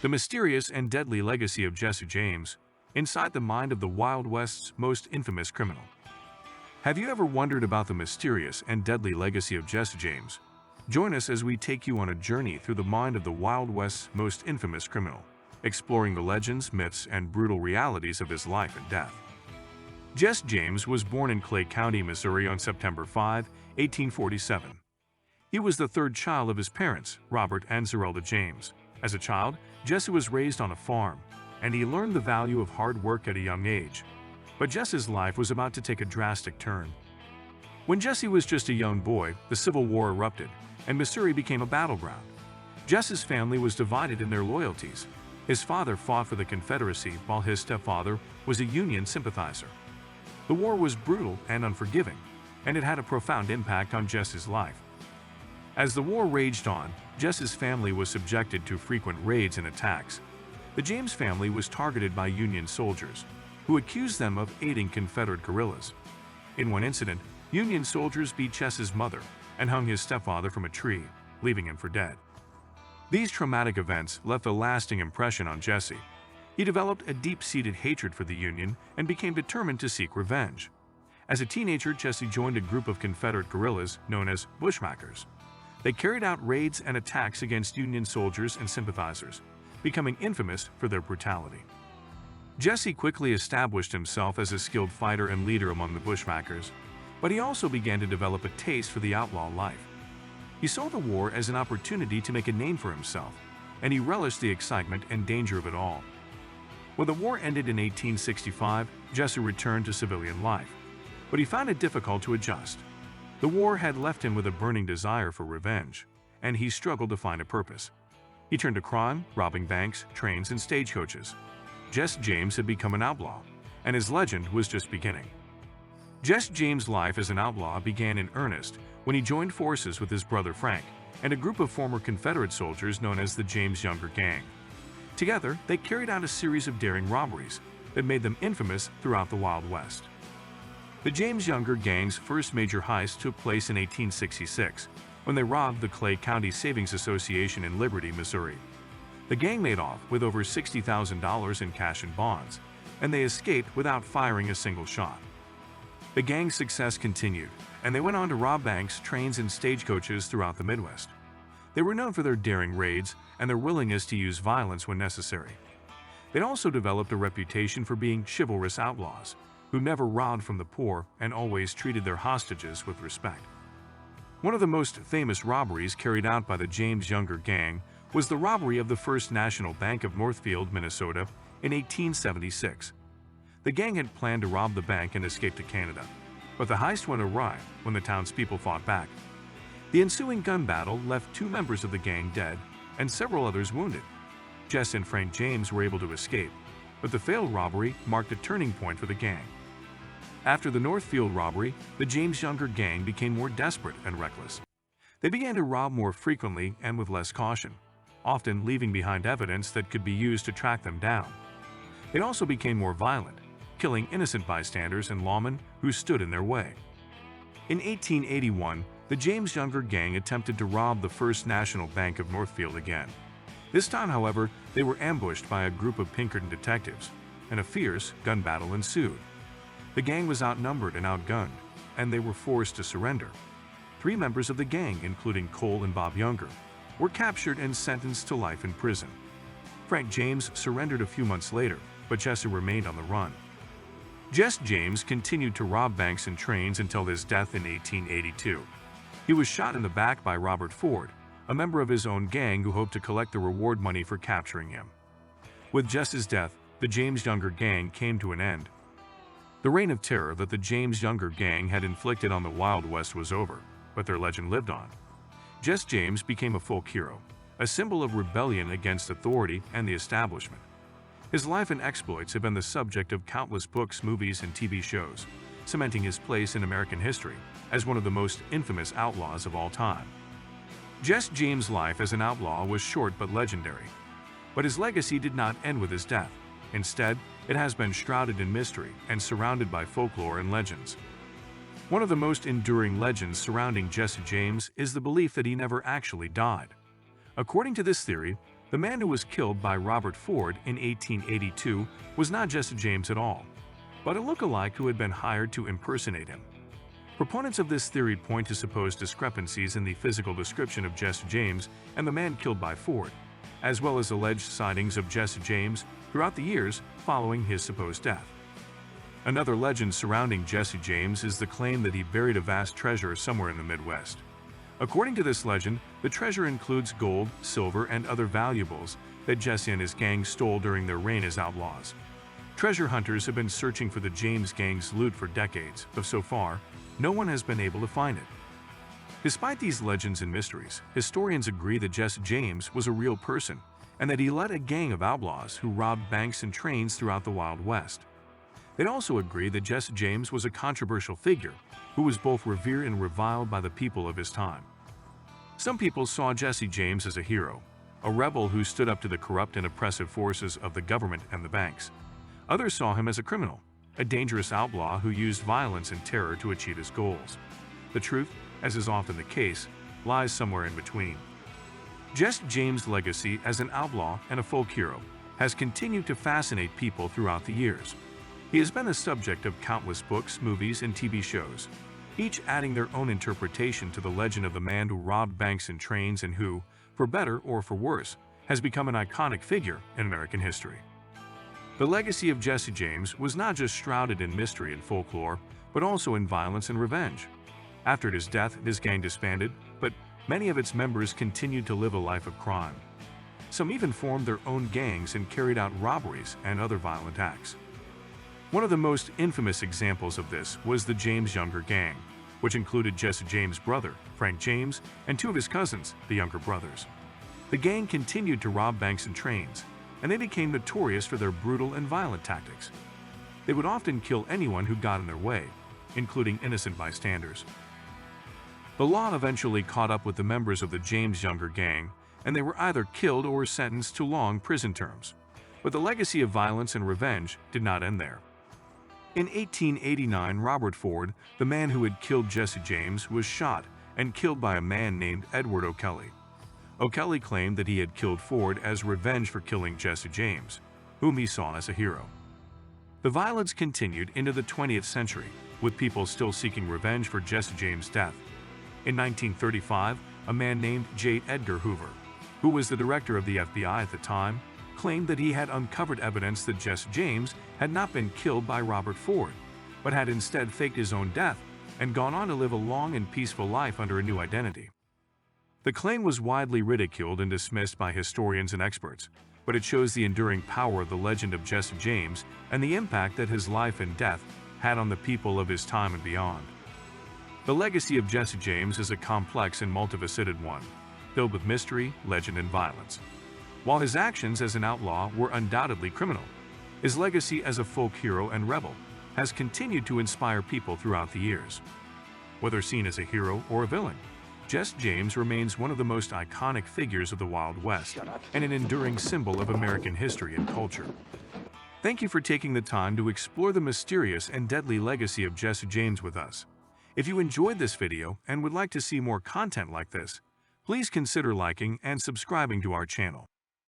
The mysterious and deadly legacy of Jesse James, inside the mind of the Wild West's most infamous criminal. Have you ever wondered about the mysterious and deadly legacy of Jesse James? Join us as we take you on a journey through the mind of the Wild West's most infamous criminal, exploring the legends, myths, and brutal realities of his life and death. Jesse James was born in Clay County, Missouri on September 5, 1847. He was the third child of his parents, Robert and Zerelda James. As a child, Jesse was raised on a farm, and he learned the value of hard work at a young age. But Jesse's life was about to take a drastic turn. When Jesse was just a young boy, the Civil War erupted, and Missouri became a battleground. Jesse's family was divided in their loyalties. His father fought for the Confederacy, while his stepfather was a Union sympathizer. The war was brutal and unforgiving, and it had a profound impact on Jesse's life. As the war raged on, Jesse's family was subjected to frequent raids and attacks. The James family was targeted by Union soldiers, who accused them of aiding Confederate guerrillas. In one incident, Union soldiers beat Jesse's mother and hung his stepfather from a tree, leaving him for dead. These traumatic events left a lasting impression on Jesse. He developed a deep-seated hatred for the Union and became determined to seek revenge. As a teenager, Jesse joined a group of Confederate guerrillas known as Bushwhackers. They carried out raids and attacks against Union soldiers and sympathizers, becoming infamous for their brutality. Jesse quickly established himself as a skilled fighter and leader among the Bushwhackers, but he also began to develop a taste for the outlaw life. He saw the war as an opportunity to make a name for himself, and he relished the excitement and danger of it all. When the war ended in 1865, Jesse returned to civilian life, but he found it difficult to adjust. The war had left him with a burning desire for revenge, and he struggled to find a purpose. He turned to crime, robbing banks, trains, and stagecoaches. Jesse James had become an outlaw, and his legend was just beginning. Jesse James' life as an outlaw began in earnest when he joined forces with his brother Frank and a group of former Confederate soldiers known as the James Younger Gang. Together, they carried out a series of daring robberies that made them infamous throughout the Wild West. The James Younger Gang's first major heist took place in 1866, when they robbed the Clay County Savings Association in Liberty, Missouri. The gang made off with over $60,000 in cash and bonds, and they escaped without firing a single shot. The gang's success continued, and they went on to rob banks, trains, and stagecoaches throughout the Midwest. They were known for their daring raids and their willingness to use violence when necessary. They also developed a reputation for being chivalrous outlaws, who never robbed from the poor and always treated their hostages with respect. One of the most famous robberies carried out by the James Younger Gang was the robbery of the First National Bank of Northfield, Minnesota in 1876. The gang had planned to rob the bank and escape to Canada, but the heist went awry when the townspeople fought back. The ensuing gun battle left 2 members of the gang dead and several others wounded. Jesse and Frank James were able to escape, but the failed robbery marked a turning point for the gang. After the Northfield robbery, the James Younger Gang became more desperate and reckless. They began to rob more frequently and with less caution, often leaving behind evidence that could be used to track them down. They also became more violent, killing innocent bystanders and lawmen who stood in their way. In 1881, the James Younger Gang attempted to rob the First National Bank of Northfield again. This time, however, they were ambushed by a group of Pinkerton detectives, and a fierce gun battle ensued. The gang was outnumbered and outgunned, and they were forced to surrender. 3 members of the gang, including Cole and Bob Younger, were captured and sentenced to life in prison. Frank James surrendered a few months later, but Jesse remained on the run. Jesse James continued to rob banks and trains until his death in 1882. He was shot in the back by Robert Ford, a member of his own gang who hoped to collect the reward money for capturing him. With Jesse's death, the James Younger Gang came to an end. The reign of terror that the James Younger Gang had inflicted on the Wild West was over, but their legend lived on. Jesse James became a folk hero, a symbol of rebellion against authority and the establishment. His life and exploits have been the subject of countless books, movies, and TV shows, cementing his place in American history as one of the most infamous outlaws of all time. Jesse James' life as an outlaw was short but legendary, but his legacy did not end with his death. Instead, it has been shrouded in mystery and surrounded by folklore and legends. One of the most enduring legends surrounding Jesse James is the belief that he never actually died. According to this theory, The man who was killed by Robert Ford in 1882 was not Jesse James at all, but a look-alike who had been hired to impersonate him. Proponents of this theory point to supposed discrepancies in the physical description of Jesse James and the man killed by Ford, as well as alleged sightings of Jesse James throughout the years following his supposed death. Another legend surrounding Jesse James is the claim that he buried a vast treasure somewhere in the Midwest. According to this legend, the treasure includes gold, silver, and other valuables that Jesse and his gang stole during their reign as outlaws. Treasure hunters have been searching for the James gang's loot for decades, but so far, no one has been able to find it. Despite these legends and mysteries, historians agree that Jesse James was a real person and that he led a gang of outlaws who robbed banks and trains throughout the Wild West. They'd also agree that Jesse James was a controversial figure who was both revered and reviled by the people of his time. Some people saw Jesse James as a hero, a rebel who stood up to the corrupt and oppressive forces of the government and the banks. Others saw him as a criminal, a dangerous outlaw who used violence and terror to achieve his goals. The truth, as is often the case, lies somewhere in between. Jesse James' legacy as an outlaw and a folk hero has continued to fascinate people throughout the years. He has been the subject of countless books, movies, and TV shows, each adding their own interpretation to the legend of the man who robbed banks and trains and who, for better or for worse, has become an iconic figure in American history. The legacy of Jesse James was not just shrouded in mystery and folklore, but also in violence and revenge. After his death, his gang disbanded, but many of its members continued to live a life of crime. Some even formed their own gangs and carried out robberies and other violent acts. One of the most infamous examples of this was the James Younger Gang, which included Jesse James' brother, Frank James, and two of his cousins, the Younger brothers. The gang continued to rob banks and trains, and they became notorious for their brutal and violent tactics. They would often kill anyone who got in their way, including innocent bystanders. The law eventually caught up with the members of the James Younger Gang, and they were either killed or sentenced to long prison terms. But the legacy of violence and revenge did not end there. In 1889, Robert Ford, the man who had killed Jesse James, was shot and killed by a man named Edward O'Kelly. O'Kelly claimed that he had killed Ford as revenge for killing Jesse James, whom he saw as a hero. The violence continued into the 20th century, with people still seeking revenge for Jesse James' death. In 1935, a man named J. Edgar Hoover, who was the director of the FBI at the time, claimed that he had uncovered evidence that Jesse James had not been killed by Robert Ford, but had instead faked his own death and gone on to live a long and peaceful life under a new identity. The claim was widely ridiculed and dismissed by historians and experts, but it shows the enduring power of the legend of Jesse James and the impact that his life and death had on the people of his time and beyond. The legacy of Jesse James is a complex and multifaceted one, filled with mystery, legend, and violence. While his actions as an outlaw were undoubtedly criminal, his legacy as a folk hero and rebel has continued to inspire people throughout the years. Whether seen as a hero or a villain, Jesse James remains one of the most iconic figures of the Wild West and an enduring symbol of American history and culture. Thank you for taking the time to explore the mysterious and deadly legacy of Jesse James with us. If you enjoyed this video and would like to see more content like this, please consider liking and subscribing to our channel.